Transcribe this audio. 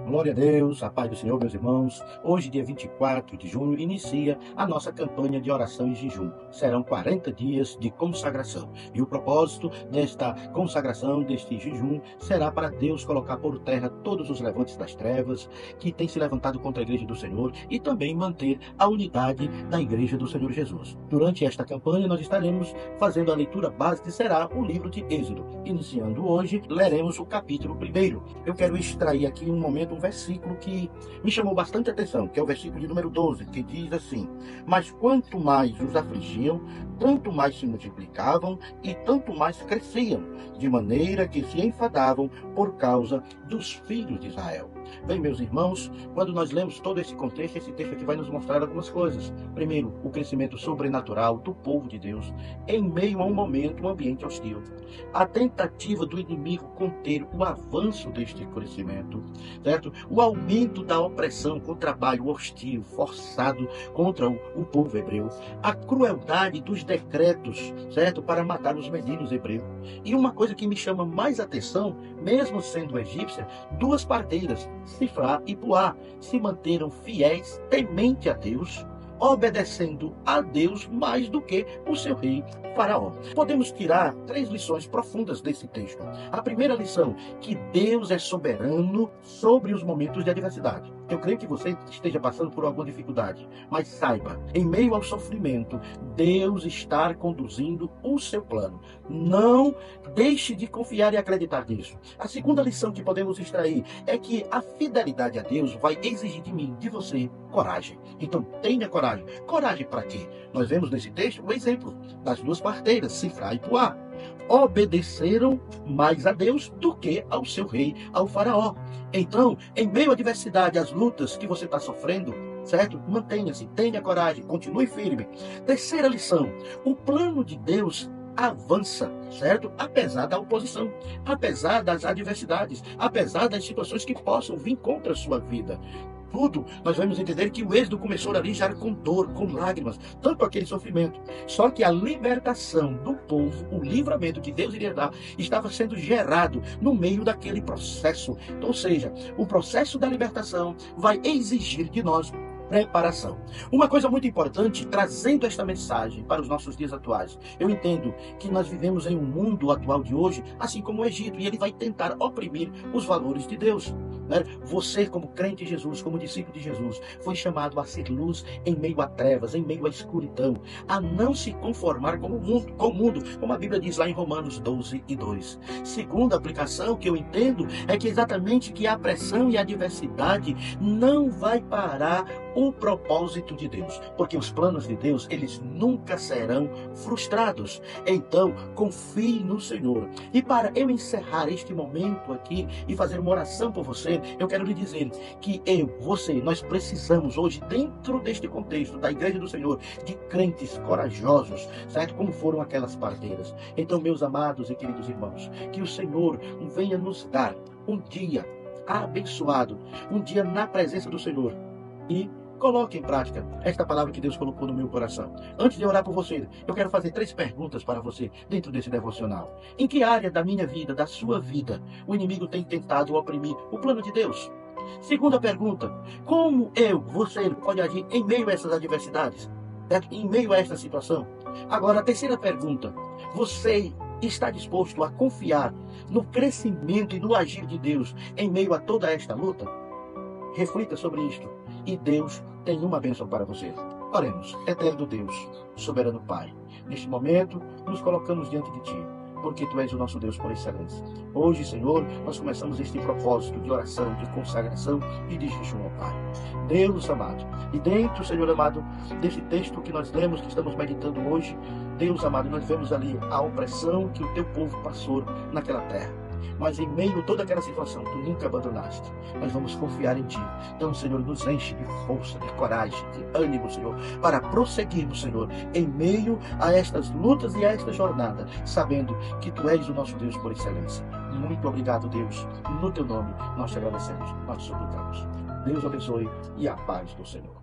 Glória a Deus, a paz do Senhor, meus irmãos. Hoje, dia 24 de junho, inicia a nossa campanha de oração e jejum. Serão 40 dias de consagração. E o propósito desta consagração, deste jejum, será para Deus colocar por terra todos os levantes das trevas que têm se levantado contra a igreja do Senhor e também manter a unidade da igreja do Senhor Jesus. Durante esta campanha, nós estaremos fazendo a leitura básica, que será o livro de Êxodo. Iniciando hoje, leremos o capítulo 1. Eu quero extrair aqui um versículo que me chamou bastante atenção, que é o versículo de número 12, que diz assim: mas quanto mais os afligiam, tanto mais se multiplicavam e tanto mais cresciam, de maneira que se enfadavam por causa dos filhos de Israel. Bem, meus irmãos, quando nós lemos todo esse contexto, esse texto aqui vai nos mostrar algumas coisas. Primeiro, o crescimento sobrenatural do povo de Deus em meio a um ambiente hostil. A tentativa do inimigo conter o avanço deste crescimento, certo? O aumento da opressão com o trabalho hostil, forçado contra o povo hebreu. A crueldade dos decretos, certo? Para matar os meninos hebreus. E uma coisa que me chama mais atenção, mesmo sendo egípcia, duas parteiras, Sifrá e Puá, se manteram fiéis, temente a Deus, obedecendo a Deus mais do que o seu rei Faraó. Podemos tirar 3 lições profundas desse texto. A primeira lição, que Deus é soberano sobre os momentos de adversidade. Eu creio que você esteja passando por alguma dificuldade, mas saiba, em meio ao sofrimento, Deus está conduzindo o seu plano. Não deixe de confiar e acreditar nisso. A segunda lição que podemos extrair é que a fidelidade a Deus vai exigir de mim, de você, coragem. Então tenha coragem. Coragem para quê? Nós vemos nesse texto o exemplo das duas parteiras, Sifrá e Puá. Obedeceram mais a Deus do que ao seu rei, ao Faraó. Então, em meio à adversidade, às lutas que você está sofrendo, certo? Mantenha-se, tenha coragem, continue firme. Terceira lição, o plano de Deus avança, certo? Apesar da oposição, apesar das adversidades, apesar das situações que possam vir contra a sua vida. Tudo, nós vamos entender que o êxodo começou ali já com dor, com lágrimas, tanto aquele sofrimento. Só que a libertação do povo, o livramento que Deus iria dar, estava sendo gerado no meio daquele processo. Então, ou seja, o processo da libertação vai exigir de nós preparação. Uma coisa muito importante, trazendo esta mensagem para os nossos dias atuais. Eu entendo que nós vivemos em um mundo atual de hoje, assim como o Egito, e ele vai tentar oprimir os valores de Deus. Você, como crente em Jesus, como discípulo de Jesus, foi chamado a ser luz em meio a trevas, em meio à escuridão, a não se conformar com o mundo, como a Bíblia diz lá em Romanos 12:2. Segunda aplicação que eu entendo é que exatamente que a pressão e a adversidade não vai parar o propósito de Deus, porque os planos de Deus, eles nunca serão frustrados. Então, confie no Senhor. E para eu encerrar este momento aqui e fazer uma oração por você, eu quero lhe dizer que você, nós precisamos hoje, dentro deste contexto da Igreja do Senhor, de crentes corajosos, certo? Como foram aquelas parteiras. Então, meus amados e queridos irmãos, que o Senhor venha nos dar um dia abençoado, um dia na presença do Senhor, e coloque em prática esta palavra que Deus colocou no meu coração. Antes de orar por você, eu quero fazer 3 perguntas para você dentro desse devocional. Em que área da minha vida, da sua vida, o inimigo tem tentado oprimir o plano de Deus? Segunda pergunta, como você pode agir em meio a essas adversidades? Em meio a esta situação? Agora, a terceira pergunta, você está disposto a confiar no crescimento e no agir de Deus em meio a toda esta luta? Reflita sobre isto. E Deus tem uma bênção para você. Oremos. Eterno Deus, soberano Pai, neste momento nos colocamos diante de Ti, porque Tu és o nosso Deus por excelência. Hoje, Senhor, nós começamos este propósito de oração, de consagração e de jejum ao Pai. Deus amado, e dentro, Senhor amado, deste texto que nós lemos, que estamos meditando hoje, Deus amado, nós vemos ali a opressão que o Teu povo passou naquela terra. Mas em meio a toda aquela situação, Tu nunca abandonaste. Nós vamos confiar em Ti. Então, Senhor, nos enche de força, de coragem, de ânimo, Senhor, para prosseguirmos, Senhor, em meio a estas lutas e a esta jornada, sabendo que Tu és o nosso Deus por excelência. Muito obrigado, Deus. No Teu nome, nós te agradecemos, nós te suplicamos. Deus abençoe e a paz do Senhor.